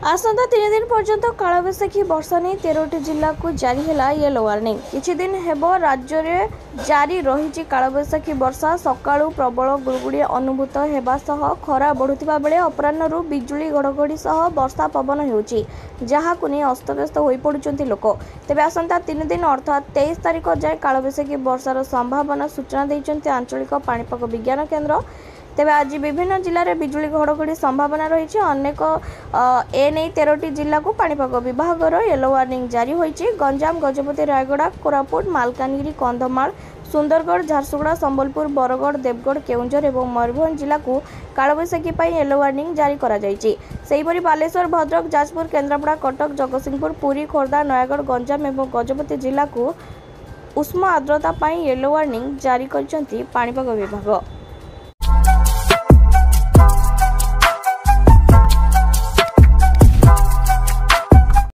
आसंता 3 दिन पर्यंत कालबैशाखी वर्षा नहीं 13टी जिला को जारी है येलो वार्निंग। किछि दिन हेब राज्य में जारी रही कालबैशाखी वर्षा। सकाळु प्रबल गुड़गुड़ी अनुभूत हेबा सह खरा बढ़ुथिबा बेले अपराह्नरु बिजुली घड़घड़ी सह वर्षा पवन हेउची, जहाकु नहीं अस्तव्यस्त होई पडुचंती लोक। तेबे आसंता 3 दिन अर्थात 23 तारिख जाए कालबैशाखी वर्षार संभावना सूचना दैचंती आंचलिक पाणीपाग विज्ञान केन्द्र। तेबे आज विभिन्न जिले में बिजुली घड़घड़ी संभावना रही। अनेक एने 13टी जिला को पाणीपाग विभाग येलो वार्निंग जारी होईची। गंजाम, गजपति, रायगड़ा, कोरापुट, मालकानगिरी, कंधमाल, सुंदरगढ़, झारसुगुड़ा, संबलपुर, बरगढ़, देवगढ़, केउंझर और मयूरभंज जिला को कालबैशाखी येलो वार्निंग जारी करा जायछि। सेहिपरि बालेश्वर, भद्रक, जाजपुर, केन्द्रापड़ा, कटक, जगतसिंहपुर, पुरी, खोर्धा, नयागढ़, गंजाम और गजपति जिला को उष्म आर्द्रता येलो वार्निंग जारी करछंती पाणीपाग विभाग।